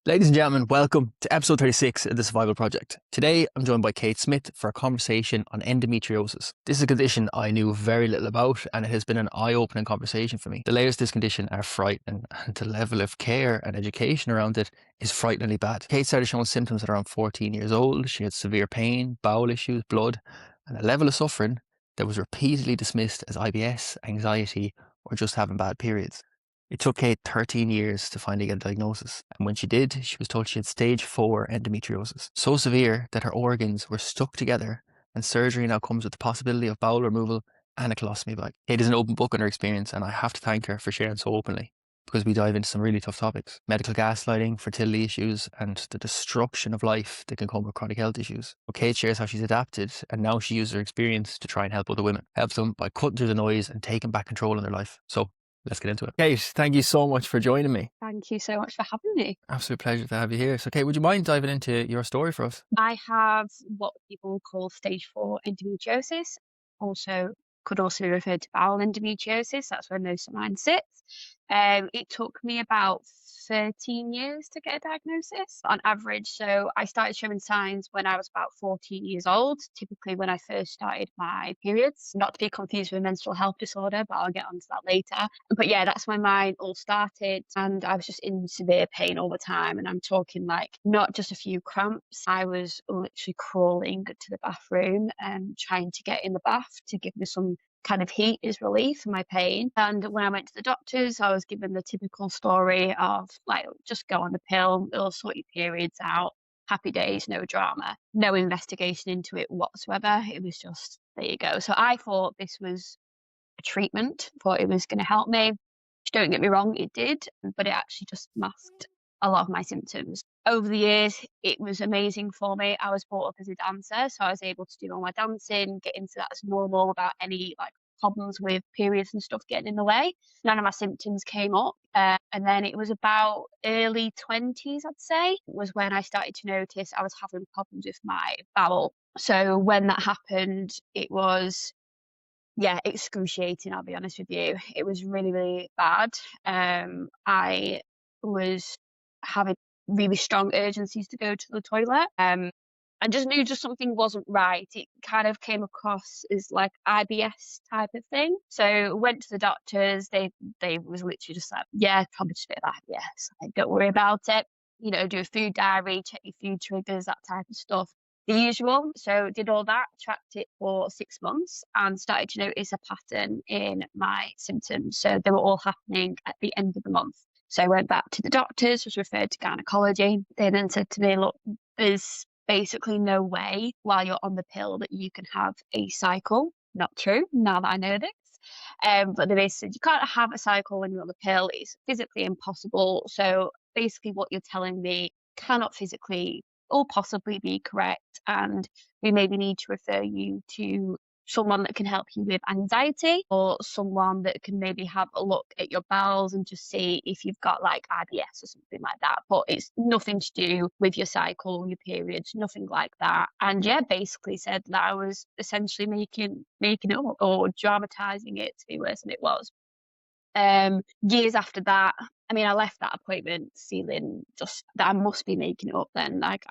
Ladies and gentlemen, welcome to episode 36 of the Survival Project. Today, I'm joined by Kate Smith for a conversation on endometriosis. This is a condition I knew very little about, and it has been an eye-opening conversation for me. The layers of this condition are frightening, and the level of care and education around it is frighteningly bad. Kate started showing symptoms at around 14 years old. She had severe pain, bowel issues, blood, and a level of suffering that was repeatedly dismissed as IBS, anxiety, or just having bad periods. It took Kate 13 years to finally get a diagnosis, and when she did, she was told she had stage 4 endometriosis, so severe that her organs were stuck together, and surgery now comes with the possibility of bowel removal and a colostomy bag. Kate is an open book on her experience, and I have to thank her for sharing so openly, because we dive into some really tough topics: medical gaslighting, fertility issues, and the destruction of life that can come with chronic health issues. But Kate shares how she's adapted, and now she uses her experience to try and help other women, helps them by cutting through the noise and taking back control in their life. So let's get into it. Kate, thank you so much for joining me. Thank you so much for having me. Absolute pleasure to have you here. So, Kate, would you mind diving into your story for us? I have what people call stage 4 endometriosis, could also be referred to bowel endometriosis. That's where most of mine sits. It took me about 13 years to get a diagnosis on average. So I started showing signs when I was about 14 years old, typically when I first started my periods. Not to be confused with a menstrual health disorder, but I'll get onto that later. But yeah, that's when mine all started, and I was just in severe pain all the time. And I'm talking like not just a few cramps. I was literally crawling to the bathroom and trying to get in the bath to give me some kind of heat as relief for my pain. And when I went to the doctors, I was given the typical story of like, just go on the pill, it'll sort your periods out. Happy days, no drama, no investigation into it whatsoever. It was just, there you go. So I thought this was a treatment, thought it was going to help me. Don't get me wrong, it did, but it actually just masked a lot of my symptoms. Over the years, it was amazing for me. I was brought up as a dancer, so I was able to do all my dancing, get into that as normal without any like problems with periods and stuff getting in the way. None of my symptoms came up. And then it was about early 20s, I'd say, was when I started to notice I was having problems with my bowel. So when that happened, it was excruciating, I'll be honest with you. It was really, really bad. I was having really strong urgencies to go to the toilet. I just knew something wasn't right. It kind of came across as like IBS type of thing. So went to the doctors. They was literally just like, yeah, probably just a bit of IBS. Like, don't worry about it. You know, do a food diary, check your food triggers, that type of stuff. The usual. So did all that, tracked it for 6 months, and started to notice a pattern in my symptoms. So they were all happening at the end of the month. So I went back to the doctors, was referred to gynecology. They then said to me, look, there's basically no way while you're on the pill that you can have a cycle. Not true, now that I know this. But they basically said you can't have a cycle when you're on the pill. It's physically impossible. So basically what you're telling me cannot physically or possibly be correct, and we maybe need to refer you to someone that can help you with anxiety, or someone that can maybe have a look at your bowels and just see if you've got like IBS or something like that. But it's nothing to do with your cycle, your periods, nothing like that. And yeah, basically said that I was essentially making it up or dramatizing it to be worse than it was. Years after that, I mean, I left that appointment feeling just that I must be making it up then. Like,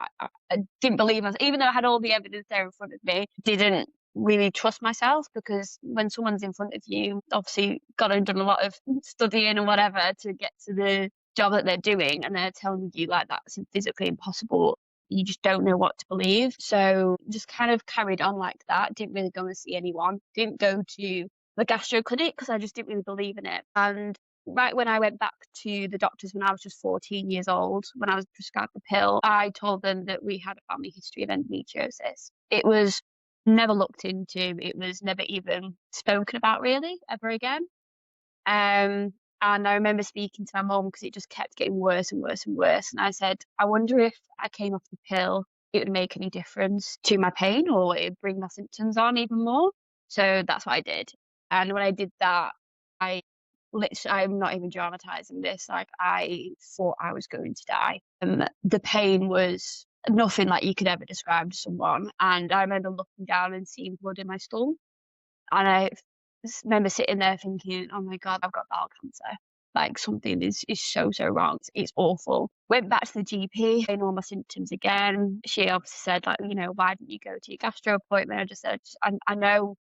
I didn't believe us, even though I had all the evidence there in front of me, didn't really trust myself, because when someone's in front of you, obviously got and done a lot of studying and whatever to get to the job that they're doing, and they're telling you like that's physically impossible. You just don't know what to believe. So just kind of carried on like that. Didn't really go and see anyone. Didn't go to the gastro clinic because I just didn't really believe in it. And right when I went back to the doctors when I was just 14 years old, when I was prescribed the pill, I told them that we had a family history of endometriosis. It was never looked into. It was never even spoken about really ever again. And I remember speaking to my mum because it just kept getting worse and worse and worse. And I said, I wonder if I came off the pill, it would make any difference to my pain, or it would bring my symptoms on even more. So that's what I did. And when I did that, I'm not even dramatizing this. Like, I thought I was going to die. The pain was nothing like you could ever describe to someone. And I remember looking down and seeing blood in my stool. And I remember sitting there thinking, oh my God, I've got bowel cancer. like something is so wrong. It's awful. Went back to the GP and all my symptoms again. She obviously said, like, why didn't you go to your gastro appointment? I just said, I know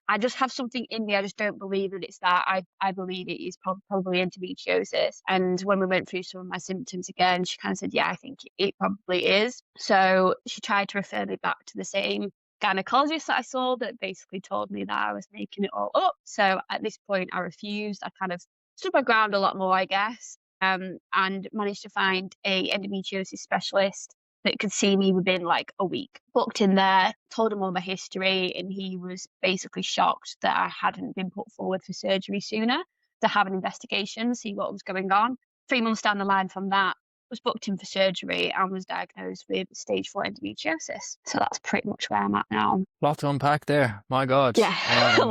I just have something in me. I just don't believe that it's that. I believe it is probably endometriosis. And when we went through some of my symptoms again, she kind of said, yeah, I think it probably is. So she tried to refer me back to the same gynecologist that I saw, that basically told me that I was making it all up. So at this point, I refused. I kind of stood my ground a lot more, I guess, and managed to find a endometriosis specialist that could see me within like a week. Booked in there, told him all my history, and he was basically shocked that I hadn't been put forward for surgery sooner, to have an investigation, see what was going on. 3 months down the line from that, was booked in for surgery and was diagnosed with stage 4 endometriosis. So that's pretty much where I'm at now. Lot to unpack there. My God. Yeah.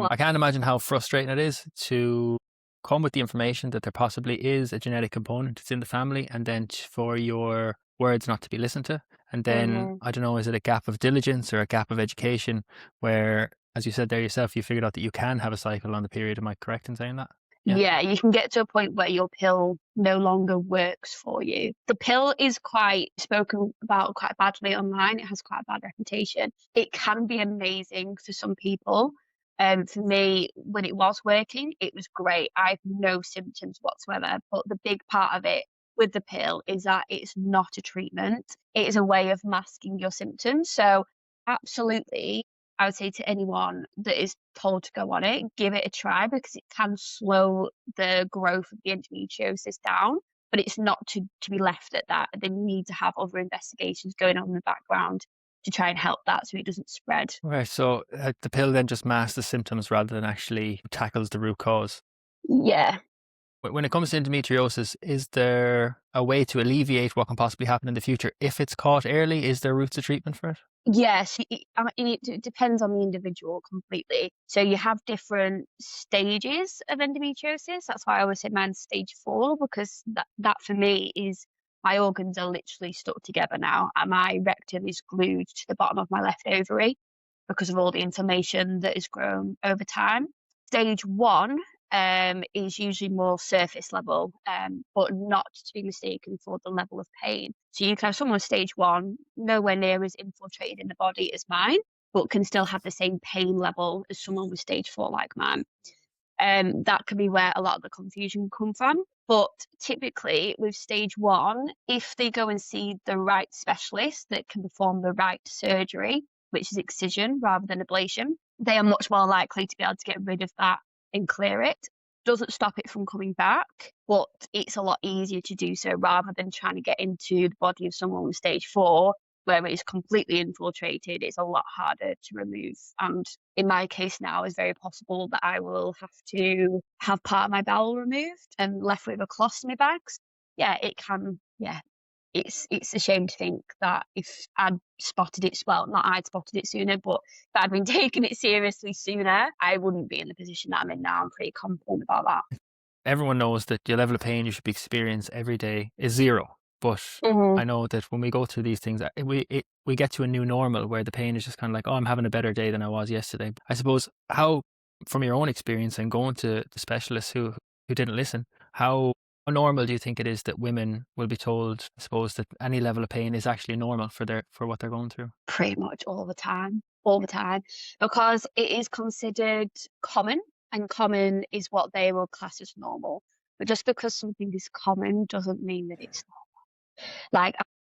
I can't imagine how frustrating it is to come with the information that there possibly is a genetic component that's in the family, and then for your words not to be listened to. And then, I don't know, is it a gap of diligence or a gap of education where, as you said there yourself, you figured out that you can have a cycle on the period. Am I correct in saying that? Yeah, you can get to a point where your pill no longer works for you. The pill is quite spoken about quite badly online. It has quite a bad reputation. It can be amazing for some people. For me, when it was working, it was great. I had no symptoms whatsoever. But the big part of it with the pill is that it's not a treatment. It is a way of masking your symptoms. So absolutely, I would say to anyone that is told to go on it, give it a try, because it can slow the growth of the endometriosis down, but it's not to be left at that. Then you need to have other investigations going on in the background to try and help that so it doesn't spread. Right. So the pill then just masks the symptoms rather than actually tackles the root cause. Yeah. When it comes to endometriosis, is there a way to alleviate what can possibly happen in the future if it's caught early? Is there routes of treatment for it? Yes, it depends on the individual completely. So you have different stages of endometriosis. That's why I always say mine's stage 4, because that for me is, my organs are literally stuck together now, and my rectum is glued to the bottom of my left ovary because of all the inflammation that has grown over time. Stage 1 is usually more surface level, but not to be mistaken for the level of pain. So you can have someone with stage 1, nowhere near as infiltrated in the body as mine, but can still have the same pain level as someone with stage 4 like mine. That could be where a lot of the confusion come from. But typically with stage 1, if they go and see the right specialist that can perform the right surgery, which is excision rather than ablation, they are much more likely to be able to get rid of that and clear it. Doesn't stop it from coming back, but it's a lot easier to do so rather than trying to get into the body of someone with stage 4, where it's completely infiltrated. It's a lot harder to remove. And in my case now, it's very possible that I will have to have part of my bowel removed and left with a colostomy bags. Yeah, it can. Yeah, it's a shame to think that if I'd spotted it, well, not I'd spotted it sooner, but if I'd been taking it seriously sooner, I wouldn't be in the position that I'm in now. I'm pretty confident about that. Everyone knows that the level of pain you should be experiencing every day is 0. But I know that when we go through these things, we get to a new normal where the pain is just kind of like, oh, I'm having a better day than I was yesterday. I suppose, how, from your own experience and going to the specialists who didn't listen, how normal do you think it is that women will be told, I suppose, that any level of pain is actually normal for what they're going through? Pretty much all the time, because it is considered common, and common is what they will class as normal. But just because something is common doesn't mean that it's like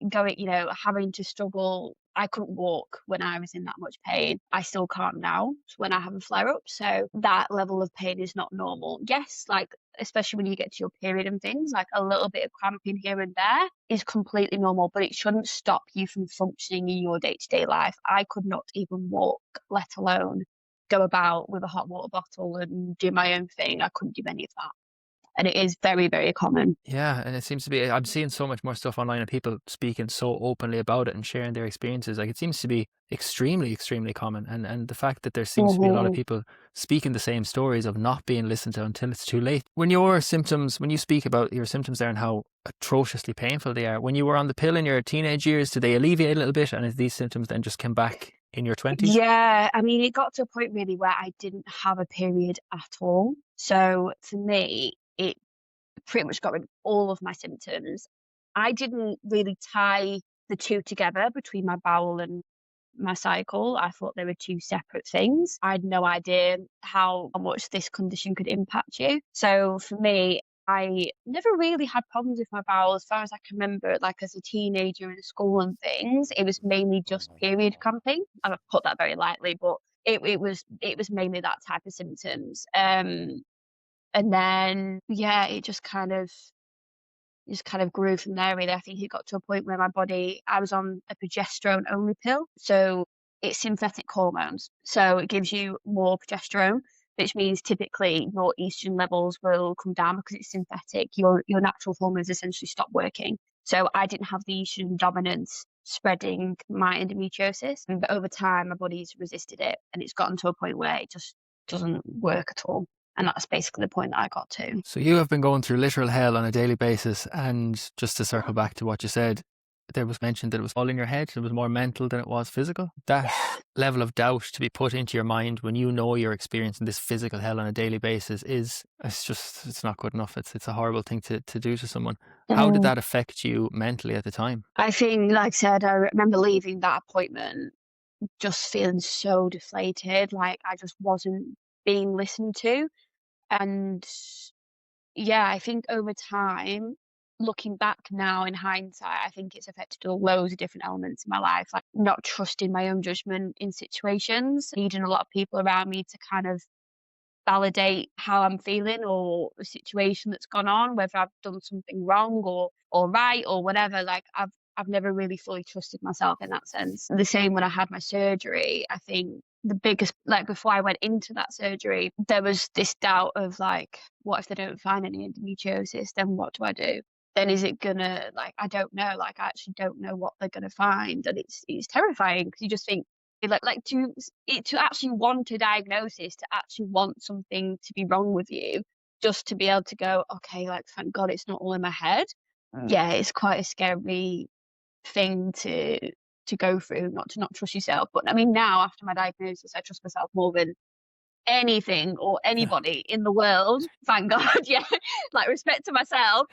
going, having to struggle. I couldn't walk when I was in that much pain. I still can't now when I have a flare up. So that level of pain is not normal. Yes, like especially when you get to your period and things, like a little bit of cramping here and there is completely normal, but it shouldn't stop you from functioning in your day-to-day life. I could not even walk, let alone go about with a hot water bottle and do my own thing. I couldn't do any of that. And it is very, very common. Yeah, and it seems to be, I'm seeing so much more stuff online and people speaking so openly about it and sharing their experiences. Like, it seems to be extremely, extremely common. And the fact that there seems to be a lot of people speaking the same stories of not being listened to until it's too late. When you speak about your symptoms there and how atrociously painful they are, when you were on the pill in your teenage years, did they alleviate a little bit? And these symptoms then just came back in your 20s? Yeah, I mean, it got to a point really where I didn't have a period at all. So for me, it pretty much got rid of all of my symptoms. I didn't really tie the two together between my bowel and my cycle. I thought they were two separate things. I had no idea how much this condition could impact you. So for me, I never really had problems with my bowel as far as I can remember, like as a teenager in school and things. It was mainly just period cramping. And I've put that very lightly, but it was mainly that type of symptoms. And then yeah, it just kind of grew from there really. I think it got to a point where I was on a progesterone only pill. So it's synthetic hormones. So it gives you more progesterone, which means typically your estrogen levels will come down because it's synthetic. Your natural hormones essentially stop working. So I didn't have the estrogen dominance spreading my endometriosis. But over time my body's resisted it and it's gotten to a point where it just doesn't work at all. And that's basically the point that I got to. So you have been going through literal hell on a daily basis. And just to circle back to what you said, there was mentioned that it was all in your head. It was more mental than it was physical. That level of doubt to be put into your mind when you know you're experiencing this physical hell on a daily basis it's not good enough. It's a horrible thing to do to someone. How did that affect you mentally at the time? I think, like I said, I remember leaving that appointment just feeling so deflated, like I just wasn't being listened to. And yeah, I think over time, looking back now in hindsight, I think it's affected loads of different elements in my life, like not trusting my own judgment in situations, needing a lot of people around me to kind of validate how I'm feeling or a situation that's gone on, whether I've done something wrong or right or whatever. Like I've never really fully trusted myself in that sense. The same when I had my surgery. I think the biggest, like before I went into that surgery, there was this doubt of like, what if they don't find any endometriosis? Then what do I do? Then is it gonna, like, I don't know, like I actually don't know what they're gonna find, and it's terrifying because you just think to actually want a diagnosis, to actually want something to be wrong with you, just to be able to go, okay, like thank God it's not all in my head. Yeah, it's quite a scary thing to go through, not to not trust yourself. But I mean, now after my diagnosis, I trust myself more than anything or anybody in the world. Thank God. Yeah, like respect to myself.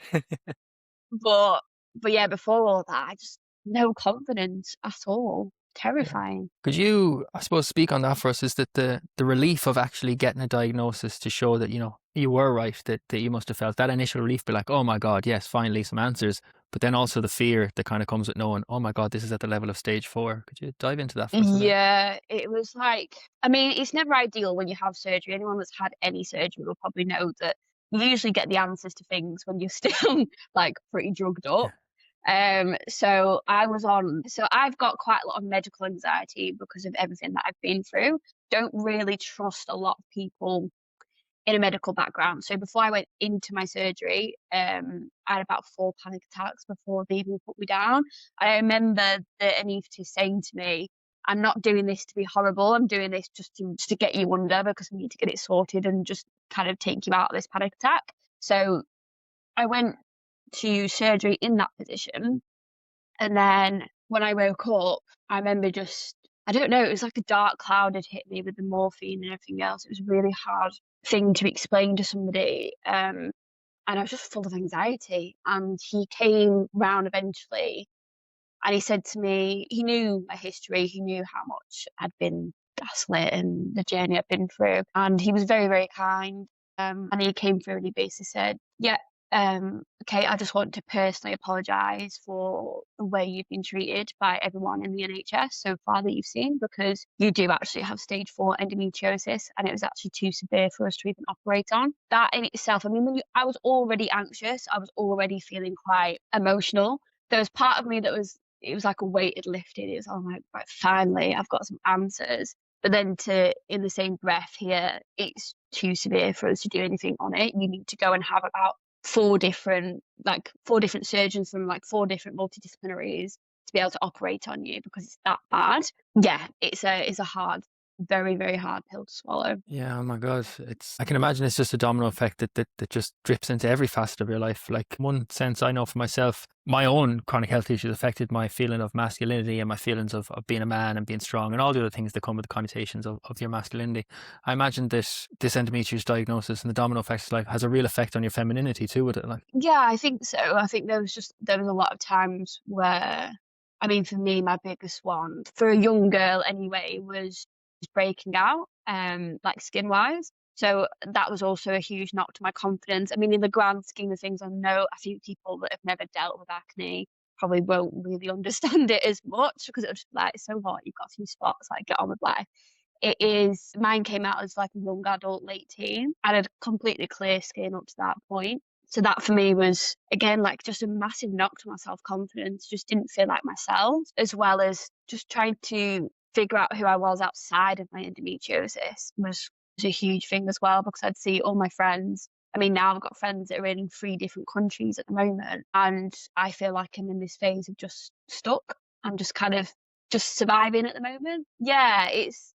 But yeah, before all that, I just no confidence at all. Terrifying. Could you, I suppose, speak on that for us? Is that the relief of actually getting a diagnosis to show that, you were right, that you must have felt that initial relief, be like, oh my God, yes, finally some answers. But then also the fear that kind of comes with knowing, oh my God, this is at the level of stage 4. Could you dive into that for us a bit? Yeah, it was like, I mean, it's never ideal when you have surgery. Anyone that's had any surgery will probably know that you usually get the answers to things when you're still like pretty drugged up. So I've got quite a lot of medical anxiety because of everything that I've been through. Don't really trust a lot of people in a medical background. So before I went into my surgery, I had about 4 panic attacks before they even put me down. I remember the anaesthetist saying to me, I'm not doing this to be horrible. I'm doing this just to get you under because we need to get it sorted and just kind of take you out of this panic attack. So I went to surgery in that position. And then when I woke up, I remember I don't know, it was like a dark cloud had hit me with the morphine and everything else. It was a really hard thing to explain to somebody. And I was just full of anxiety. And he came round eventually and he said to me, he knew my history, he knew how much I'd been gaslit and the journey I'd been through. And he was very, very kind. And he came through and he basically said, yeah, okay, I just want to personally apologise for the way you've been treated by everyone in the NHS so far that you've seen, because you do actually have stage 4 endometriosis and it was actually too severe for us to even operate on. That in itself, I mean, I was already anxious, I was already feeling quite emotional. There was part of me it was like a weight had lifted. It was, oh my, right, finally, I've got some answers. But then in the same breath here, it's too severe for us to do anything on it. You need to go and have about 4 different surgeons from like 4 different multidisciplinaries to be able to operate on you because it's that bad. Yeah, it's a hard very, very hard pill to swallow. Yeah, oh my God. I can imagine it's just a domino effect that just drips into every facet of your life. Like, one sense I know for myself, my own chronic health issues affected my feeling of masculinity and my feelings of being a man and being strong and all the other things that come with the connotations of your masculinity. I imagine this endometriosis diagnosis and the domino effects like has a real effect on your femininity too with it. Like, Yeah, I think so. I think there was a lot of times where, I mean, for me, my biggest one for a young girl anyway was breaking out, like skin wise. So that was also a huge knock to my confidence. I mean, in the grand scheme of things, I know a few people that have never dealt with acne probably won't really understand it as much because it was like so hot, you've got a few spots, like get on with life. It is mine came out as like a young adult, late teen. I had completely clear skin up to that point. So that for me was again like just a massive knock to my self-confidence. Just didn't feel like myself, as well as just trying to figure out who I was outside of my endometriosis was a huge thing as well because I'd see all my friends. I mean, now I've got friends that are in 3 different countries at the moment, and I feel like I'm in this phase of just stuck. I'm just kind of just surviving at the moment. Yeah, it's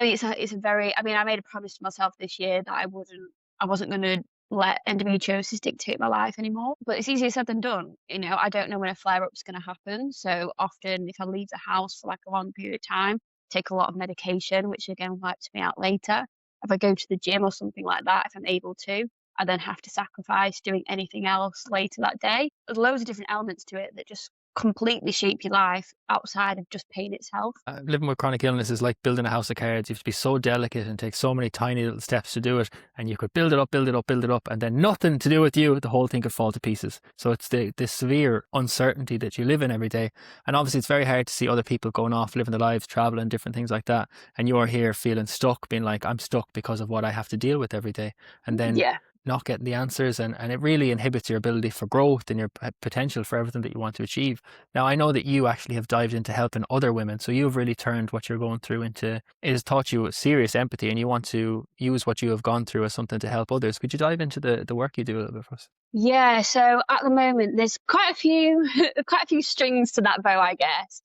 a very. I mean, I made a promise to myself this year that I wasn't going to let endometriosis dictate my life anymore. But it's easier said than done. You know, I don't know when a flare up's going to happen. So often, if I leave the house for like a long period of time, take a lot of medication, which again wipes me out later. If I go to the gym or something like that, if I'm able to, I then have to sacrifice doing anything else later that day. There's loads of different elements to it that just completely shape your life outside of just pain itself. living with chronic illness is like building a house of cards. You have to be so delicate and take so many tiny little steps to do it. And you could build it up, build it up, build it up, and then nothing to do with you, the whole thing could fall to pieces. So it's the severe uncertainty that you live in every day. And obviously it's very hard to see other people going off, living their lives, traveling, different things like that. And you're here feeling stuck, being like, I'm stuck because of what I have to deal with every day. And then Yeah. not getting the answers, and it really inhibits your ability for growth and your potential for everything that you want to achieve. Now, I know that you actually have dived into helping other women, so you've really turned what you're going through into, it has taught you serious empathy, and you want to use what you have gone through as something to help others. Could you dive into the work you do a little bit for us? Yeah, so at the moment there's quite a few quite a few strings to that bow, I guess.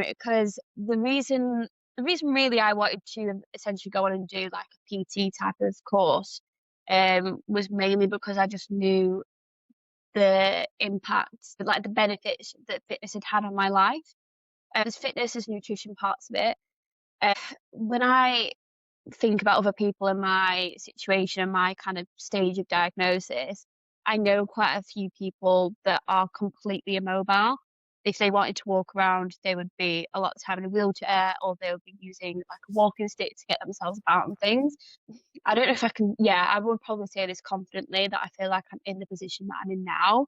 Because the reason really I wanted to essentially go on and do like a PT type of course was mainly because I just knew the impact, like the benefits that fitness had had on my life. There's fitness, there's nutrition parts of it. Uh, when I think about other people in my situation and my kind of stage of diagnosis, I know quite a few people that are completely immobile. If they wanted to walk around, they would be a lot of the time in a wheelchair or they would be using like a walking stick to get themselves about and things. I don't know if I can, yeah, I would probably say this confidently that I feel like I'm in the position that I'm in now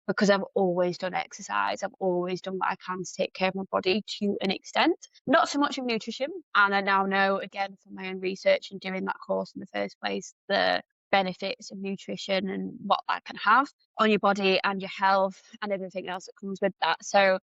because I've always done exercise. I've always done what I can to take care of my body to an extent. Not so much of nutrition. And I now know, again, from my own research and doing that course in the first place, the benefits of nutrition and what that can have on your body and your health and everything else that comes with that. So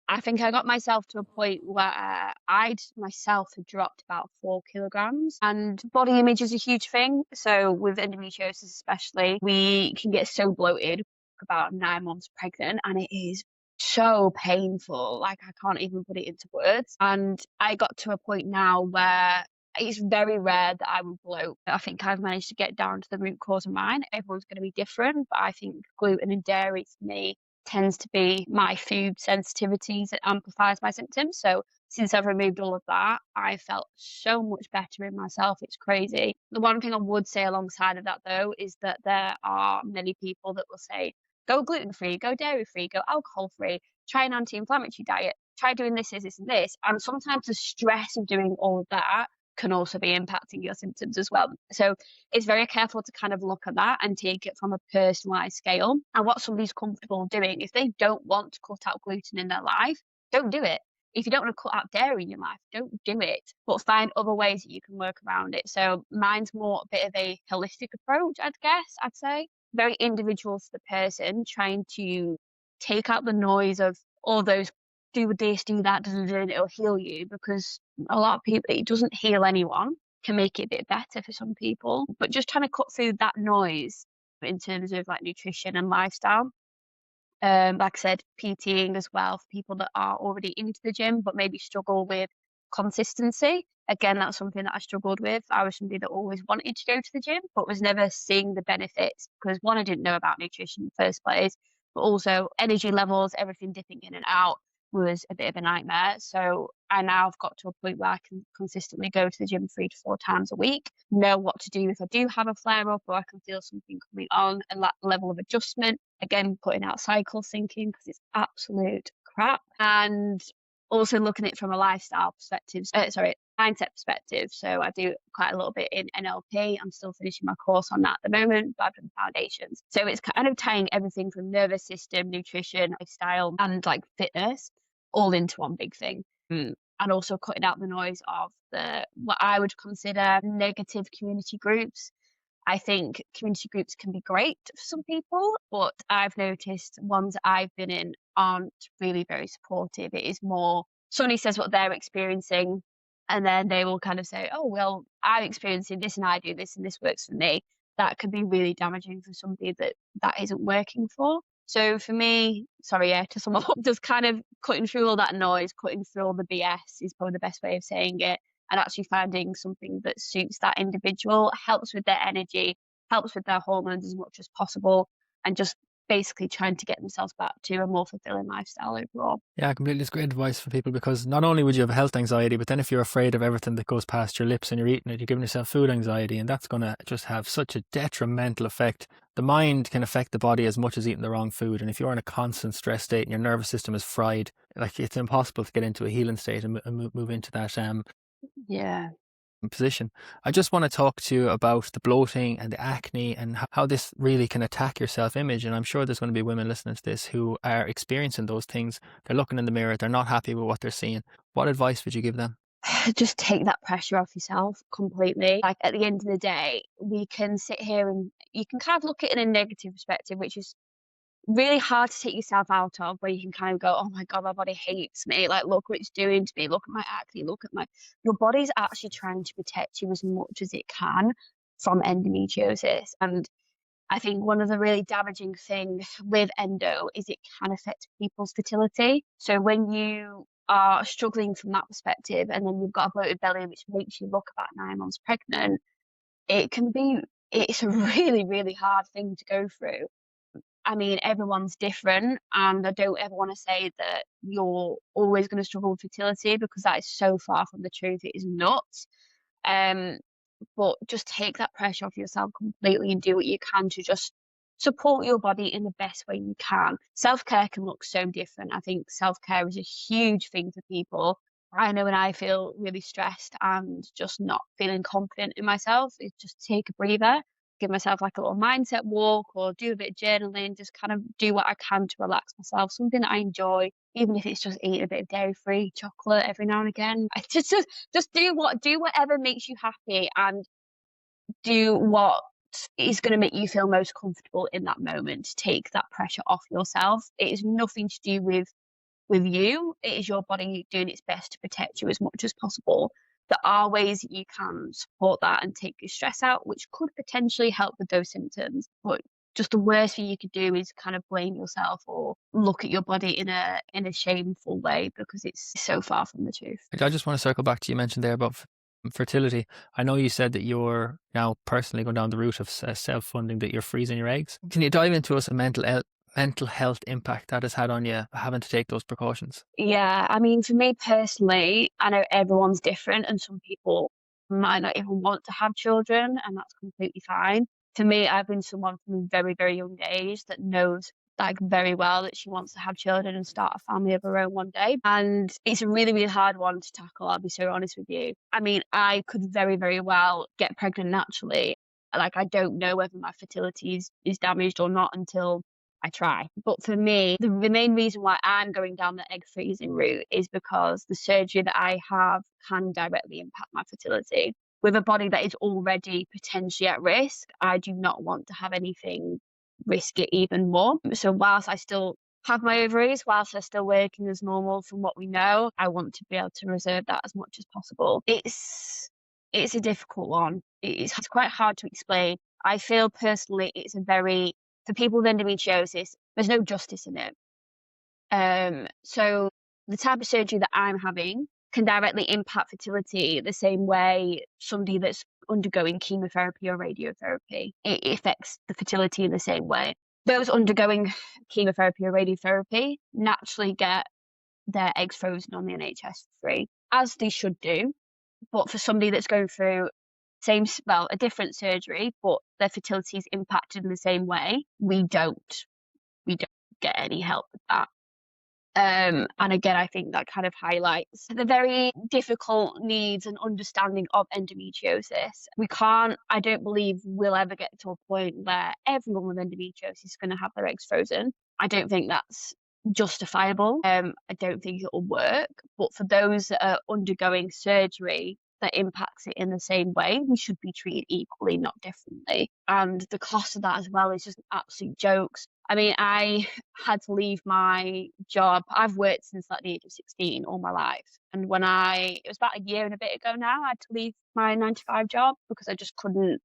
I think I got myself to a point where I'd myself had dropped about 4 kilograms, and body image is a huge thing. So with endometriosis especially, we can get so bloated about 9 months pregnant, and it is so painful. Like I can't even put it into words. And I got to a point now where it's very rare that I would bloat. I think I've managed to get down to the root cause of mine. Everyone's going to be different, but I think gluten and dairy for me tends to be my food sensitivities that amplifies my symptoms. So since I've removed all of that, I felt so much better in myself. It's crazy. The one thing I would say alongside of that though is that there are many people that will say, go gluten free, go dairy free, go alcohol free, try an anti-inflammatory diet, try doing this, and this. And sometimes the stress of doing all of that can also be impacting your symptoms as well. So it's very careful to kind of look at that and take it from a personalized scale and what somebody's comfortable doing. If they don't want to cut out gluten in their life, don't do it. If you don't want to cut out dairy in your life, don't do it, but find other ways that you can work around it. So mine's more a bit of a holistic approach, I'd say. Very individual to the person, trying to take out the noise of all those do this, do that, and it'll heal you, because a lot of people, it doesn't heal anyone, can make it a bit better for some people, but just trying to cut through that noise in terms of like nutrition and lifestyle. Like I said, PTing as well for people that are already into the gym but maybe struggle with consistency. Again, that's something that I struggled with. I was somebody that always wanted to go to the gym, but was never seeing the benefits because one, I didn't know about nutrition in the first place, but also energy levels, everything dipping in and out was a bit of a nightmare. So I now have got to a point where I can consistently go to the gym 3 to 4 times a week, know what to do if I do have a flare up or I can feel something coming on, and that level of adjustment. Again, putting out cycle syncing because it's absolute crap. And also looking at it from a lifestyle perspective, mindset perspective. So I do quite a little bit in NLP. I'm still finishing my course on that at the moment, but I've done foundations. So it's kind of tying everything from nervous system, nutrition, lifestyle, and like fitness all into one big thing. And also cutting out the noise of what I would consider negative community groups. I think community groups can be great for some people, but I've noticed ones I've been in aren't really very supportive. It is more somebody says what they're experiencing, and then they will kind of say, oh, well, I'm experiencing this and I do this and this works for me. That can be really damaging for somebody that isn't working for. So for me, sorry, yeah, to sum up, just kind of cutting through all that noise, cutting through all the BS is probably the best way of saying it, and actually finding something that suits that individual, helps with their energy, helps with their hormones as much as possible, and just basically trying to get themselves back to a more fulfilling lifestyle overall. Yeah, completely. It's great advice for people because not only would you have health anxiety, but then if you're afraid of everything that goes past your lips and you're eating it, you're giving yourself food anxiety, and that's going to just have such a detrimental effect. The mind can affect the body as much as eating the wrong food, and if you're in a constant stress state and your nervous system is fried, like it's impossible to get into a healing state and move into that Yeah. position. I just want to talk to you about the bloating and the acne and how this really can attack your self-image. And I'm sure there's going to be women listening to this who are experiencing those things. They're looking in the mirror, they're not happy with what they're seeing. What advice would you give them? Just take that pressure off yourself completely. Like at the end of the day, we can sit here and you can kind of look at it in a negative perspective, which is really hard to take yourself out of, where you can kind of go, oh my God, my body hates me. Like, look what it's doing to me. Look at my acne. Look at your body's actually trying to protect you as much as it can from endometriosis. And I think one of the really damaging things with endo is it can affect people's fertility. So when you are struggling from that perspective, and then you've got a bloated belly, which makes you look about 9 months pregnant, it's a really, really hard thing to go through. I mean, everyone's different, and I don't ever want to say that you're always going to struggle with fertility because that is so far from the truth. It is not. Um, but just take that pressure off yourself completely and do what you can to just support your body in the best way you can. Self-care can look so different. I think self-care is a huge thing for people. I know when I feel really stressed and just not feeling confident in myself, it's just take a breather, give myself like a little mindset walk or do a bit of journaling, just kind of do what I can to relax myself, something that I enjoy, even if it's just eating a bit of dairy-free chocolate every now and again. I just do whatever makes you happy, and do what is going to make you feel most comfortable in that moment. Take that pressure off yourself. It is nothing to do with you. It is your body doing its best to protect you as much as possible. There are ways that you can support that and take your stress out, which could potentially help with those symptoms. But just the worst thing you could do is kind of blame yourself or look at your body in a shameful way, because it's so far from the truth. I just want to circle back to you mentioned there about fertility. I know you said that you're now personally going down the route of self-funding, that you're freezing your eggs. Can you dive into us a mental health impact that has had on you having to take those precautions? Yeah, I mean, for me personally, I know everyone's different, and some people might not even want to have children, and that's completely fine. For me, I've been someone from a very, very young age that knows like very well that she wants to have children and start a family of her own one day. And it's a really, really hard one to tackle, I'll be so honest with you. I mean, I could very, very well get pregnant naturally. Like, I don't know whether my fertility is damaged or not until I try. But for me, the main reason why I'm going down the egg freezing route is because the surgery that I have can directly impact my fertility. With a body that is already potentially at risk, I do not want to have anything risk it even more. So whilst I still have my ovaries, whilst they're still working as normal from what we know, I want to be able to reserve that as much as possible. It's a difficult one. It's quite hard to explain. I feel personally for people with endometriosis, there's no justice in it. So the type of surgery that I'm having can directly impact fertility the same way somebody that's undergoing chemotherapy or radiotherapy. It affects the fertility in the same way. Those undergoing chemotherapy or radiotherapy naturally get their eggs frozen on the NHS for free, as they should do. But for somebody that's going through a different surgery, but their fertility is impacted in the same way, we don't get any help with that. And again, I think that kind of highlights the very difficult needs and understanding of endometriosis. I don't believe we'll ever get to a point where everyone with endometriosis is going to have their eggs frozen. I don't think that's justifiable. I don't think it'll work. But for those that are undergoing surgery that impacts it in the same way, we should be treated equally, not differently. And the cost of that as well is just absolute jokes. I mean, I had to leave my job. I've worked since like the age of 16 all my life. And it was about a year and a bit ago now, I had to leave my 9-to-5 job because I just couldn't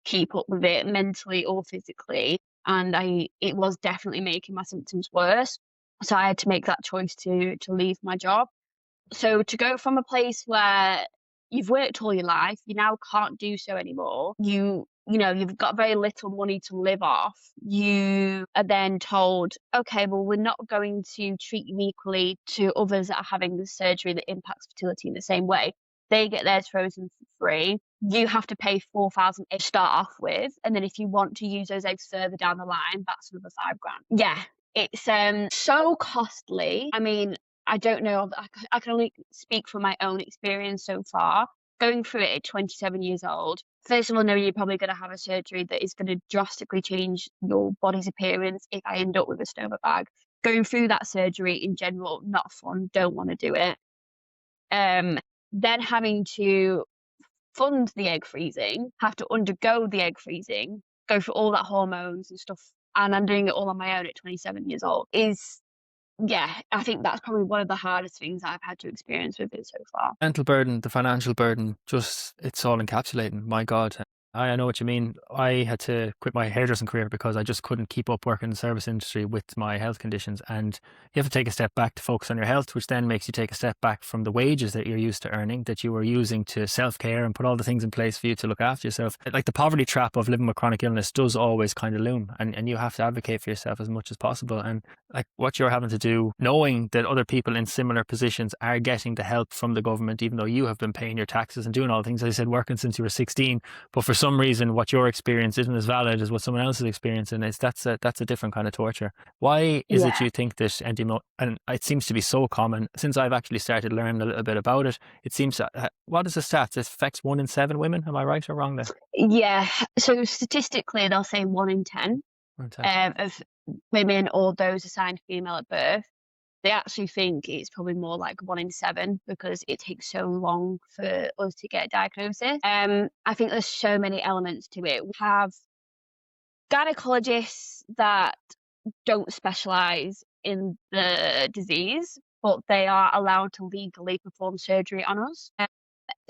keep up with it mentally or physically. And it was definitely making my symptoms worse. So I had to make that choice to leave my job. So to go from a place where you've worked all your life, you now can't do so anymore. You've got very little money to live off. You are then told, okay, well, we're not going to treat you equally to others that are having the surgery that impacts fertility in the same way. They get theirs frozen for free. You have to pay 4,000 to start off with. And then if you want to use those eggs further down the line, that's another £5,000. Yeah, it's so costly. I mean, I don't know. I can only speak from my own experience so far. Going through it at 27 years old, first of all, knowing you're probably going to have a surgery that is going to drastically change your body's appearance if I end up with a stoma bag. Going through that surgery in general, not fun, don't want to do it. Then having to fund the egg freezing, have to undergo the egg freezing, go through all that hormones and stuff, and I'm doing it all on my own at 27 years old I think that's probably one of the hardest things I've had to experience with it so far. Mental burden, the financial burden, it's all encapsulating. My God. I know what you mean. I had to quit my hairdressing career because I just couldn't keep up working in the service industry with my health conditions. And you have to take a step back to focus on your health, which then makes you take a step back from the wages that you're used to earning, that you were using to self-care and put all the things in place for you to look after yourself. Like the poverty trap of living with chronic illness does always kind of loom, and you have to advocate for yourself as much as possible. And like what you're having to do, knowing that other people in similar positions are getting the help from the government, even though you have been paying your taxes and doing all the things, as I said, working since you were 16, but for some reason what your experience isn't as valid as what someone else is experiencing. That's a different kind of torture. Why is it you think that and it seems to be so common since I've actually started learning a little bit about it? It seems what is the stats? It affects 1 in 7 women. Am I right or wrong there? Yeah. So statistically, they'll say 1 in 10 of women or those assigned female at birth. They actually think it's probably more like 1 in 7 because it takes so long for us to get a diagnosis. I think there's so many elements to it. We have gynecologists that don't specialise in the disease, but they are allowed to legally perform surgery on us.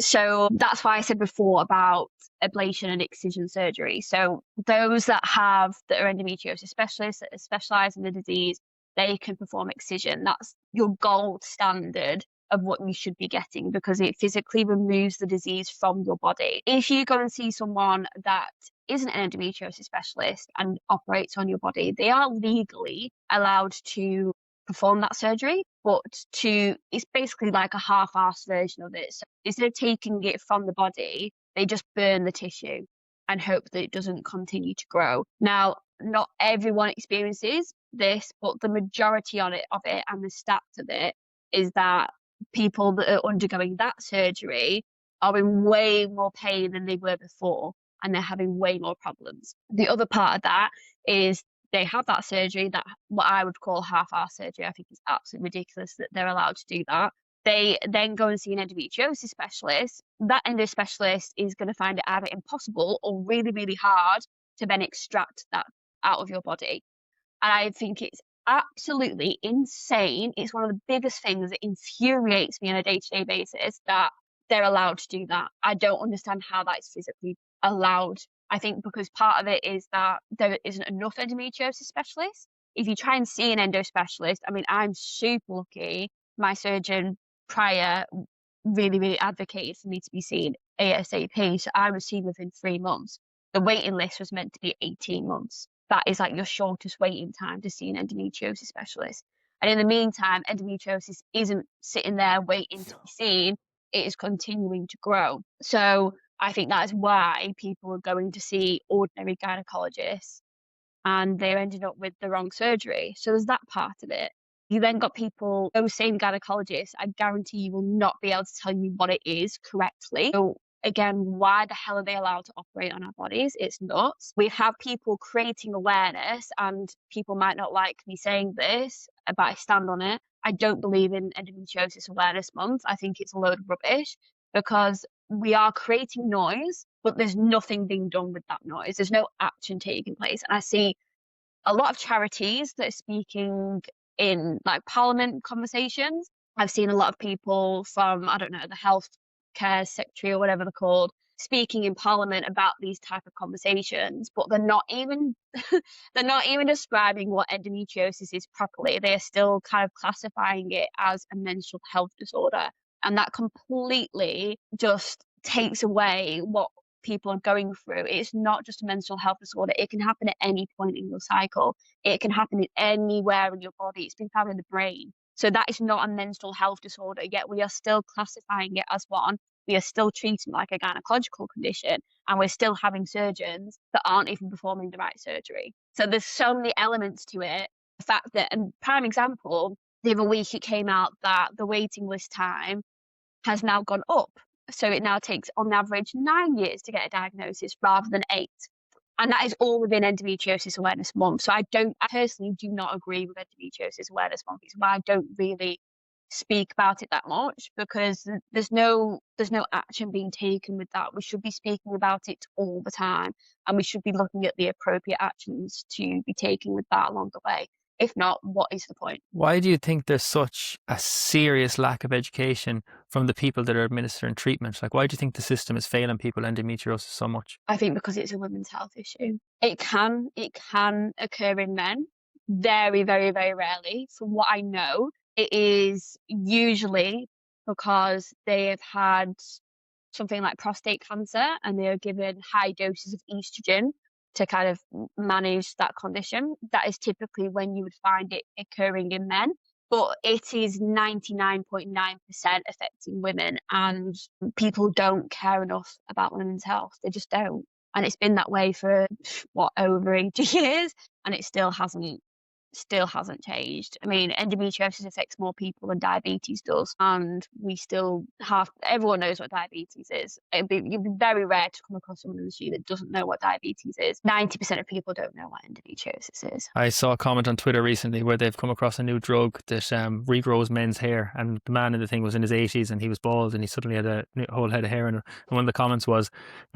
So that's why I said before about ablation and excision surgery. So those that are endometriosis specialists that specialise in the disease, they can perform excision. That's your gold standard of what you should be getting because it physically removes the disease from your body. If you go and see someone that isn't an endometriosis specialist and operates on your body, they are legally allowed to perform that surgery, but it's basically like a half-assed version of it. So instead of taking it from the body, they just burn the tissue and hope that it doesn't continue to grow. Now, not everyone experiences this, but the majority of it and the stats of it is that people that are undergoing that surgery are in way more pain than they were before, and they're having way more problems. The other part of that is they have that surgery, that what I would call half-assed surgery. I think it's absolutely ridiculous that they're allowed to do that. They then go and see an endometriosis specialist. That endo specialist is going to find it either impossible or really, really hard to then extract that out of your body. And I think it's absolutely insane. It's one of the biggest things that infuriates me on a day-to-day basis that they're allowed to do that. I don't understand how that is physically allowed. I think because part of it is that there isn't enough endometriosis specialists. If you try and see an endo specialist, I mean, I'm super lucky. My surgeon prior really, really advocated for me to be seen ASAP. So I was seen within 3 months. The waiting list was meant to be 18 months. That is like your shortest waiting time to see an endometriosis specialist. And in the meantime, endometriosis isn't sitting there waiting to be seen. It is continuing to grow. So I think that is why people are going to see ordinary gynecologists and they're ending up with the wrong surgery. So there's that part of it. You then got people, those same gynecologists, I guarantee you will not be able to tell you what it is correctly. So again, why the hell are they allowed to operate on our bodies? It's nuts. We have people creating awareness, and people might not like me saying this, but I stand on it. I don't believe in Endometriosis Awareness Month. I think it's a load of rubbish because we are creating noise, but there's nothing being done with that noise. There's no action taking place. And I see a lot of charities that are speaking in like parliament conversations. I've seen a lot of people from, I don't know, the health care secretary or whatever they're called, speaking in parliament about these type of conversations, but they're not even they're not even describing what endometriosis is properly. They're still kind of classifying it as a mental health disorder. And that completely just takes away what people are going through. It's not just a mental health disorder. It can happen at any point in your cycle. It can happen in anywhere in your body. It's been found in the brain. So that is not a mental health disorder, yet we are still classifying it as one. We are still treating it like a gynecological condition, and we're still having surgeons that aren't even performing the right surgery. So there's so many elements to it. The fact that, and prime example, the other week it came out that the waiting list time has now gone up. So it now takes on average 9 years to get a diagnosis rather than 8. And that is all within Endometriosis Awareness Month. So I personally do not agree with Endometriosis Awareness Month. It's why I don't really speak about it that much, because there's no action being taken with that. We should be speaking about it all the time, and we should be looking at the appropriate actions to be taken with that along the way. If not, what is the point? Why do you think there's such a serious lack of education from the people that are administering treatment? Like, why do you think the system is failing people with endometriosis so much? I think because it's a women's health issue. It can occur in men, very, very, very rarely. From what I know, it is usually because they have had something like prostate cancer and they are given high doses of estrogen to kind of manage that condition. That is typically when you would find it occurring in men. But it is 99.9% affecting women, and people don't care enough about women's health. They just don't. And it's been that way for, over 80 years, and it still hasn't changed. I mean, endometriosis affects more people than diabetes does, and everyone knows what diabetes is. You'd be very rare to come across someone in the street that doesn't know what diabetes is. 90% of people don't know what endometriosis is. I saw a comment on Twitter recently where they've come across a new drug that regrows men's hair, and the man in the thing was in his 80s and he was bald and he suddenly had a whole head of hair, and one of the comments was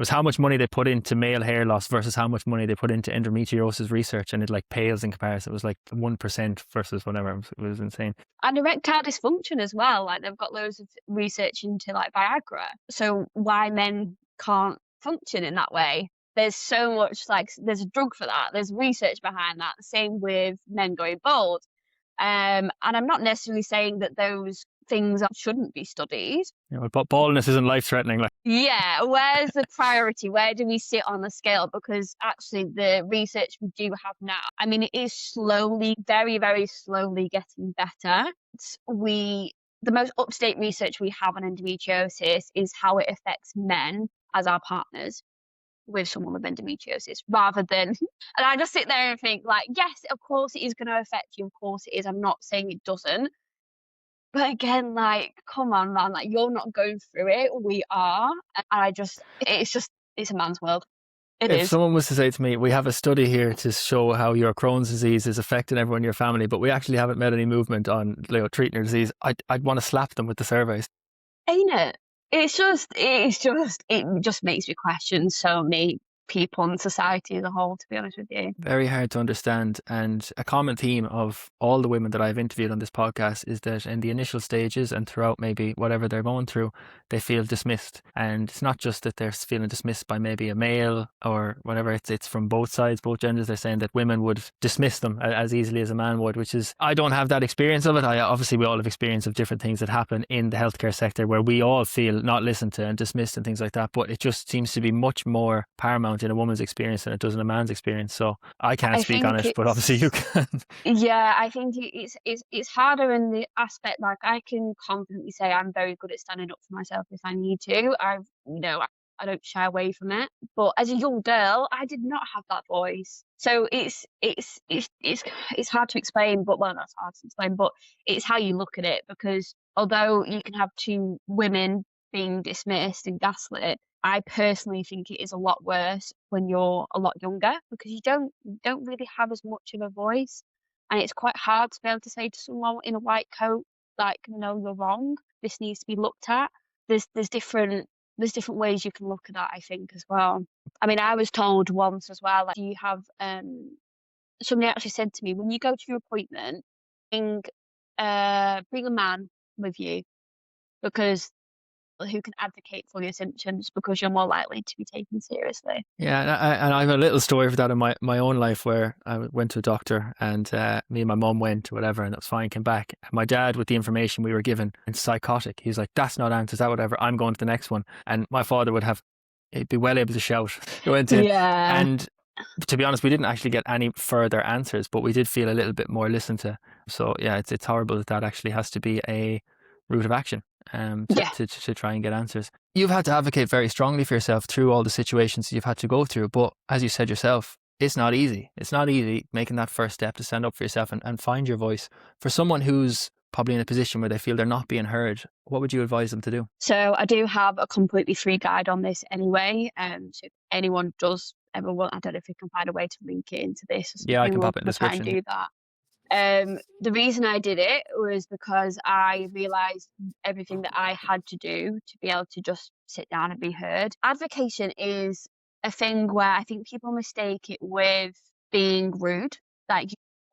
how much money they put into male hair loss versus how much money they put into endometriosis research, and it like pales in comparison. It was like 1% versus whatever. It was insane. And erectile dysfunction as well. Like, they've got loads of research into like Viagra. So why men can't function in that way? There's so much, like, there's a drug for that. There's research behind that. Same with men going bald. And I'm not necessarily saying that those things shouldn't be studied. Yeah, but baldness isn't life-threatening. Yeah, where's the priority? Where do we sit on the scale? Because actually the research we do have now, I mean, it is slowly, very, very slowly getting better. The most up-to-date research we have on endometriosis is how it affects men as our partners with someone with endometriosis, rather than, and I just sit there and think, like, yes, of course it is going to affect you. Of course it is. I'm not saying it doesn't. But again, like, come on, man, like, you're not going through it. We are. And it's a man's world. If someone was to say to me, we have a study here to show how your Crohn's disease is affecting everyone in your family, but we actually haven't made any movement on treating your disease, I'd want to slap them with the surveys. Ain't it? It just makes me question so many people and society as a whole, to be honest with you. Very hard to understand. And a common theme of all the women that I've interviewed on this podcast is that in the initial stages and throughout maybe whatever they're going through, they feel dismissed. And it's not just that they're feeling dismissed by maybe a male or whatever, it's from both sides, both genders. They're saying that women would dismiss them as easily as a man would, which is, I don't have that experience of it. Obviously we all have experience of different things that happen in the healthcare sector where we all feel not listened to and dismissed and things like that. But it just seems to be much more paramount in a woman's experience than it does in a man's experience. So I can't I speak on think it, but obviously you can. yeah, I think it's harder in the aspect, like, I can confidently say I'm very good at standing up for myself if I need to. I don't shy away from it. But as a young girl, I did not have that voice. So it's hard to explain, but well, that's hard to explain, but it's how you look at it, because although you can have two women being dismissed and gaslit, I personally think it is a lot worse when you're a lot younger, because you don't really have as much of a voice, and it's quite hard to be able to say to someone in a white coat, like, no, you're wrong. This needs to be looked at. There's different ways you can look at that, I think, as well. I mean, I was told once as well, like, do you have somebody actually said to me, when you go to your appointment, bring bring a man with you, because who can advocate for your symptoms, because you're more likely to be taken seriously. Yeah, and I have a little story for that in my own life where I went to a doctor and me and my mum went or whatever, and that was fine, came back. And my dad, with the information we were given, and psychotic, he was like, that's not answers, that whatever, I'm going to the next one. And my father he'd be well able to shout. He went in. Yeah. And to be honest, we didn't actually get any further answers, but we did feel a little bit more listened to. So yeah, it's horrible that actually has to be a route of action Yeah. to try and get answers. You've had to advocate very strongly for yourself through all the situations you've had to go through, but as you said yourself, it's not easy. It's not easy making that first step to stand up for yourself and find your voice. For someone who's probably in a position where they feel they're not being heard, what would you advise them to do? So I do have a completely free guide on this anyway. So if anyone does ever want, I don't know if we can find a way to link it into this or Yeah, I something, can pop it in the we'll try and description. do that. The reason I did it was because I realised everything that I had to do to be able to just sit down and be heard. Advocation is a thing where I think people mistake it with being rude, like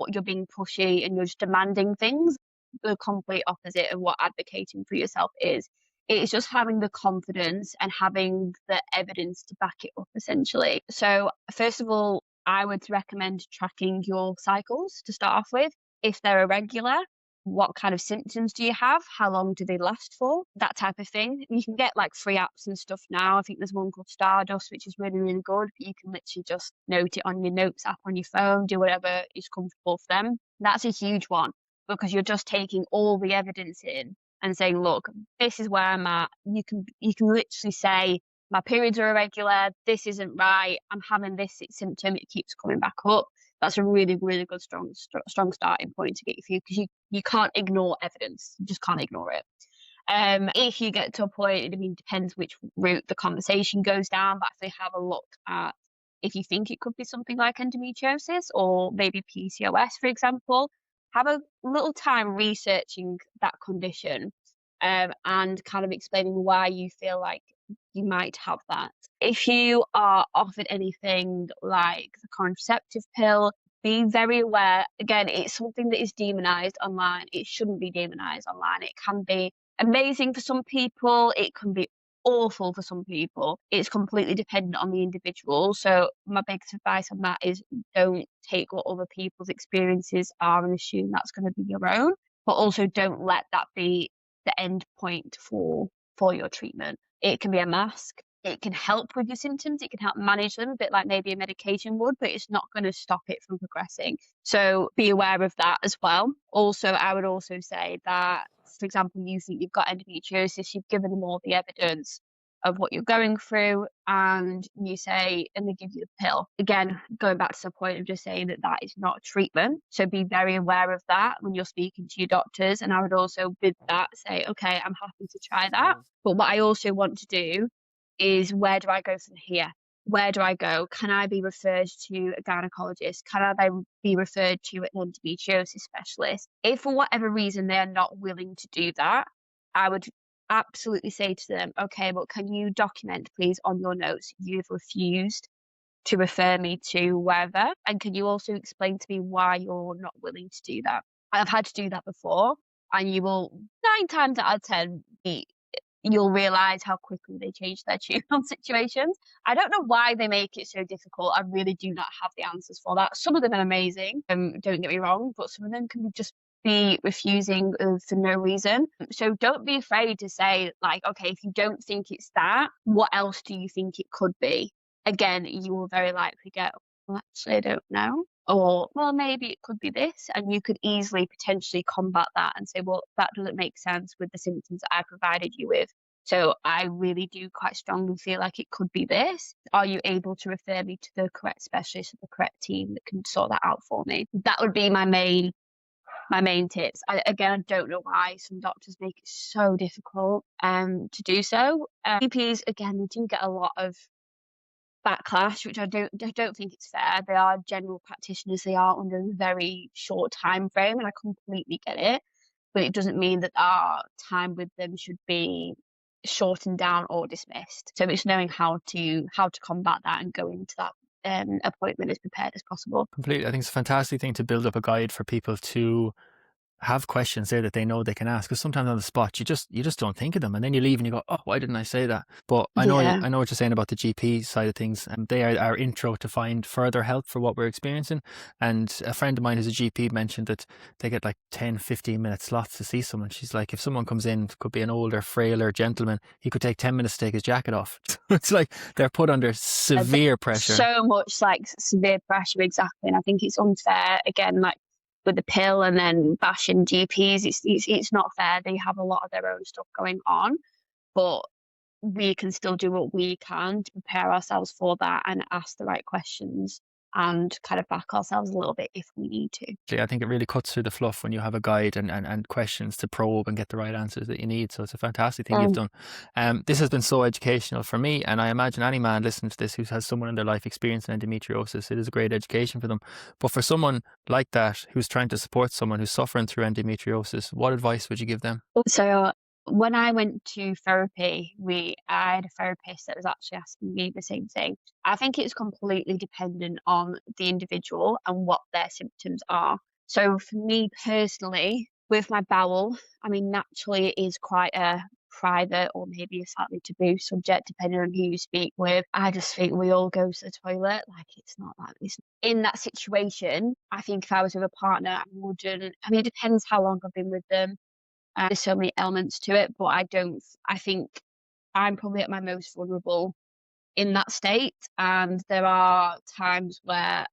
you're being pushy and you're just demanding things. The complete opposite of what advocating for yourself is. It's just having the confidence and having the evidence to back it up, essentially. So, first of all, I would recommend tracking your cycles to start off with. If they're irregular, what kind of symptoms do you have? How long do they last for? That type of thing. You can get like free apps and stuff now. I think there's one called Stardust, which is really, really good. But you can literally just note it on your notes app on your phone, do whatever is comfortable for them. That's a huge one, because you're just taking all the evidence in and saying, look, this is where I'm at. You can literally say, my periods are irregular, this isn't right, I'm having this symptom, it keeps coming back up. That's a really, really good, strong starting point to get you through, because you can't ignore evidence. You just can't ignore it. If you get to a point, I mean, it depends which route the conversation goes down, but if they have a look at if you think it could be something like endometriosis or maybe PCOS, for example, have a little time researching that condition, and kind of explaining why you feel like you might have that. If you are offered anything like the contraceptive pill, be very aware. Again, it's something that is demonized online. It shouldn't be demonized online. It can be amazing for some people, it can be awful for some people. It's completely dependent on the individual. So my biggest advice on that is, don't take what other people's experiences are and assume that's going to be your own, but also don't let that be the end point for your treatment. It can be a mask. It can help with your symptoms. It can help manage them, a bit like maybe a medication would, but it's not going to stop it from progressing. So be aware of that as well. Also, I would also say that, for example, you think you've got endometriosis, you've given them all the evidence of what you're going through, and you say, and they give you the pill. Again, going back to the point of just saying that that is not a treatment. So be very aware of that when you're speaking to your doctors. And I would also with that say, okay, I'm happy to try that. But what I also want to do is, where do I go from here? Where do I go? Can I be referred to a gynecologist? Can I be referred to an endometriosis specialist? If for whatever reason they're not willing to do that, I would absolutely say to them, okay, but can you document, please, on your notes, you've refused to refer me to wherever? And can you also explain to me why you're not willing to do that? I've had to do that before, and you will 9 times out of 10 you'll realize how quickly they change their tune on situations. I don't know why they make it so difficult. I really do not have the answers for that. Some of them are amazing, don't get me wrong, but some of them can just be refusing for no reason. So don't be afraid to say, like, okay, if you don't think it's that, what else do you think it could be? Again, you will very likely go, well, actually, I don't know. Or, well, maybe it could be this. And you could easily potentially combat that and say, well, that doesn't make sense with the symptoms that I provided you with. So I really do quite strongly feel like it could be this. Are you able to refer me to the correct specialist or the correct team that can sort that out for me? That would be my main tips. Again, I don't know why some doctors make it so difficult to do so. GPs, again, they do get a lot of backlash, which I don't think it's fair. They are general practitioners. They are under a very short time frame, and I completely get it. But it doesn't mean that our time with them should be shortened down or dismissed. So it's knowing how to combat that and go into that appointment as prepared as possible. Completely. I think it's a fantastic thing to build up a guide for people to have questions there that they know they can ask, because sometimes on the spot you just don't think of them, and then you leave and you go, oh, why didn't I say that? But I know Yeah. I know what you're saying about the GP side of things, and they are our intro to find further help for what we're experiencing. And a friend of mine who's a GP mentioned that they get like 10-15 minute slots to see someone. She's like, if someone comes in, could be an older, frailer gentleman, he could take 10 minutes to take his jacket off. It's like they're put under severe pressure. So much like severe pressure, exactly. And I think it's unfair, again, like with the pill and then bashing GPs. It's not fair. They have a lot of their own stuff going on, but we can still do what we can to prepare ourselves for that and ask the right questions and kind of back ourselves a little bit if we need to. I think it really cuts through the fluff when you have a guide and questions to probe and get the right answers that you need. So it's a fantastic thing you've done. This has been so educational for me, and I imagine any man listening to this who has someone in their life experiencing endometriosis, it is a great education for them. But for someone like that who's trying to support someone who's suffering through endometriosis, what advice would you give them? So when I went to therapy, I had a therapist that was actually asking me the same thing. I think it's completely dependent on the individual and what their symptoms are. So for me personally, with my bowel, I mean, naturally it is quite a private or maybe a slightly taboo subject, depending on who you speak with. I just think we all go to the toilet. Like, it's not like this. In that situation, I think if I was with a partner, I wouldn't. I mean, it depends how long I've been with them. There's so many elements to it, but I think I'm probably at my most vulnerable in that state. And there are times where,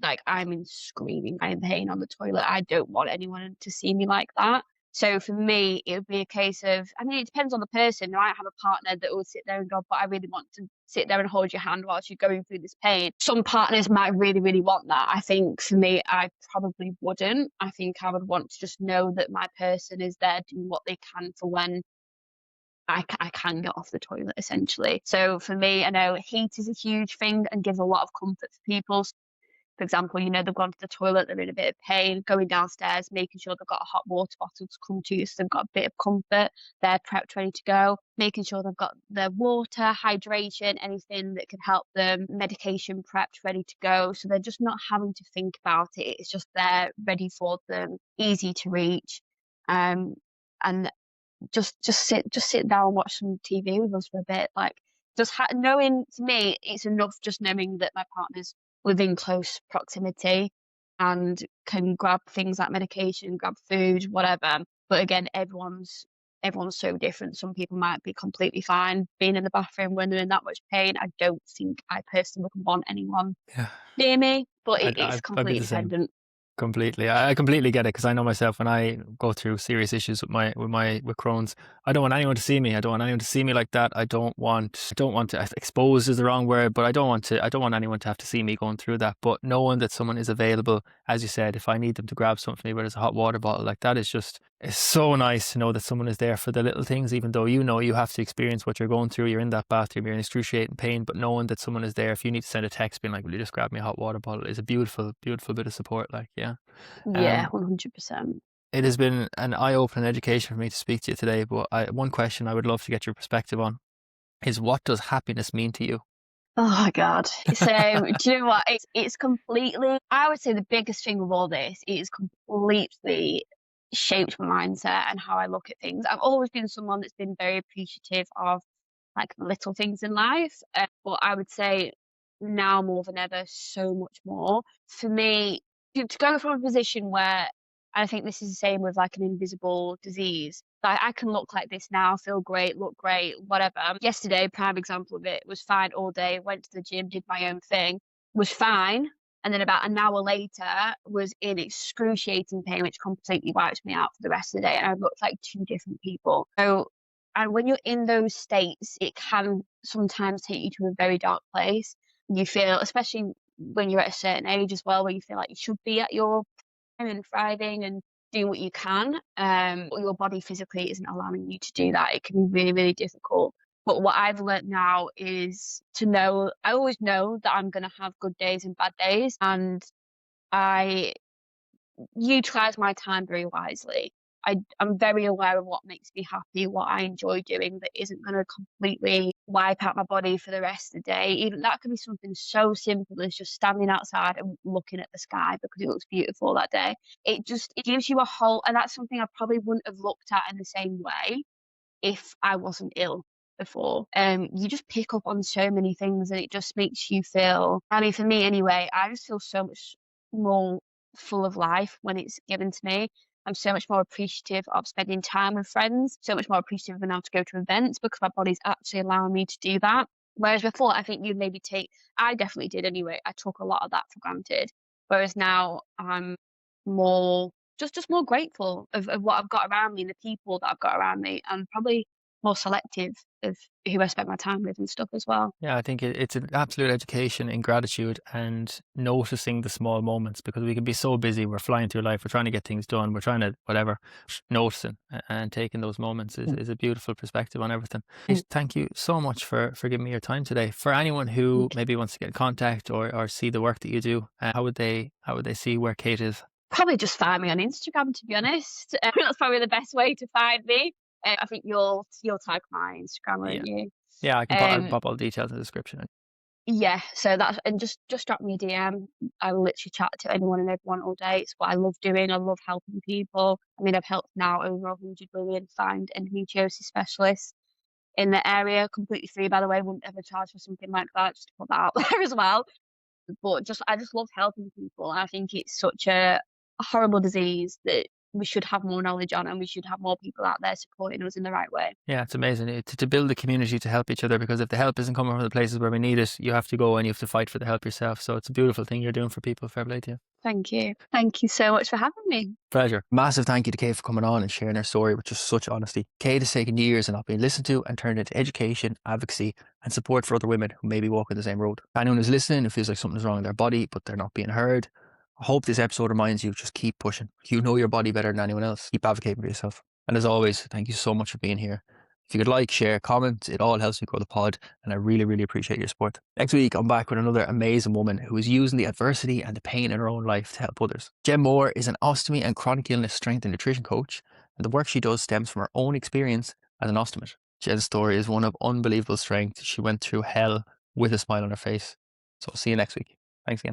like, I'm in screaming pain on the toilet. I don't want anyone to see me like that. So for me, it would be a case of, I mean, it depends on the person. I might have a partner that will sit there and go, but I really want to sit there and hold your hand whilst you're going through this pain. Some partners might really, really want that. I think for me, I probably wouldn't. I think I would want to just know that my person is there doing what they can for when I can get off the toilet, essentially. So for me, I know heat is a huge thing and gives a lot of comfort for people. For example, they've gone to the toilet, they're in a bit of pain, going downstairs, making sure they've got a hot water bottle to come to you so they've got a bit of comfort, they're prepped, ready to go, making sure they've got their water, hydration, anything that can help them, medication prepped, ready to go. So they're just not having to think about it. It's just there, ready for them, easy to reach. And just sit down and watch some TV with us for a bit. Like, knowing, to me, it's enough just knowing that my partner's within close proximity and can grab things like medication, grab food, whatever. But again, everyone's so different. Some people might be completely fine being in the bathroom when they're in that much pain. I don't think I personally would want anyone near me, but it's I'd be completely the same. dependent. Completely. I completely get it, because I know myself, when I go through serious issues with Crohn's, I don't want anyone to see me. I don't want anyone to see me like that. I don't want to, expose is the wrong word, but I don't want anyone to have to see me going through that. But knowing that someone is available, as you said, if I need them to grab something for me, whether it's a hot water bottle, like that, it's so nice to know that someone is there for the little things, even though you have to experience what you're going through. You're in that bathroom, you're in excruciating pain, but knowing that someone is there, if you need to send a text being like, will you just grab me a hot water bottle, is a beautiful, beautiful bit of support. Like, yeah. Yeah, 100%. It has been an eye-opening education for me to speak to you today, but one question I would love to get your perspective on is, what does happiness mean to you? Oh my God. So, do you know what? It's completely, I would say the biggest thing of all this is completely shaped my mindset and how I look at things. I've always been someone that's been very appreciative of like the little things in life. But I would say now more than ever, so much more. For me, to go from a position where I think this is the same with like an invisible disease. Like I can look like this now, feel great, look great, whatever. Yesterday, prime example of it, was fine all day, went to the gym, did my own thing, was fine. And then about an hour later, was in excruciating pain, which completely wiped me out for the rest of the day. And I looked like two different people. So, and when you're in those states, it can sometimes take you to a very dark place. You feel, especially when you're at a certain age as well, where you feel like you should be at your prime and thriving and doing what you can, but your body physically isn't allowing you to do that. It can be really, really difficult. But what I've learned now is to know, I always know that I'm going to have good days and bad days. And I utilize my time very wisely. I'm very aware of what makes me happy, what I enjoy doing that isn't going to completely wipe out my body for the rest of the day. Even that could be something so simple as just standing outside and looking at the sky because it looks beautiful that day. It gives you a whole, and that's something I probably wouldn't have looked at in the same way if I wasn't ill before. You just pick up on so many things and it just makes you feel, I mean, for me anyway, I just feel so much more full of life when it's given to me. I'm so much more appreciative of spending time with friends, so much more appreciative of being able to go to events because my body's actually allowing me to do that. Whereas before, I think you'd maybe I definitely did anyway. I took a lot of that for granted. Whereas now I'm more just more grateful of what I've got around me and the people that I've got around me, and probably more selective of who I spend my time with and stuff as well. Yeah, I think it's an absolute education in gratitude and noticing the small moments, because we can be so busy, we're flying through life, we're trying to get things done, we're trying to whatever. Noticing and taking those moments is a beautiful perspective on everything. Mm. Thank you so much for giving me your time today. For anyone who maybe wants to get in contact or see the work that you do, how would they see where Kate is? Probably just find me on Instagram, to be honest. That's probably the best way to find me. I think you'll tag my Instagram, Yeah. won't you? Yeah, I'll Um, pop all the details in the description. yeah, so that's, and just drop me a DM. I will literally chat to anyone and everyone all day. It's what I love doing. I love helping people. I mean, I've helped now over 100 women find endometriosis specialists in the area completely free, by the way. Wouldn't ever charge for something like that, just to put that out there as well. But just I just love helping people. I think it's such a horrible disease that we should have more knowledge on, and we should have more people out there supporting us in the right way. Yeah, it's amazing to build a community to help each other, because if the help isn't coming from the places where we need it, you have to go and you have to fight for the help yourself. So it's a beautiful thing you're doing for people. Fair play to you. Thank you. Thank you so much for having me. Pleasure. Massive thank you to Kate for coming on and sharing her story with just such honesty. Kate has taken years and not being listened to and turned into education, advocacy, and support for other women who may be walking the same road. Anyone who's listening who feels like something's wrong in their body but they're not being heard, I hope this episode reminds you, just keep pushing. You know your body better than anyone else. Keep advocating for yourself. And as always, thank you so much for being here. If you could like, share, comment, it all helps me grow the pod, and I really, really appreciate your support. Next week, I'm back with another amazing woman who is using the adversity and the pain in her own life to help others. Jem Moore is an ostomy and chronic illness strength and nutrition coach, and the work she does stems from her own experience as an ostomate. Jen's story is one of unbelievable strength. She went through hell with a smile on her face. So I'll see you next week. Thanks again.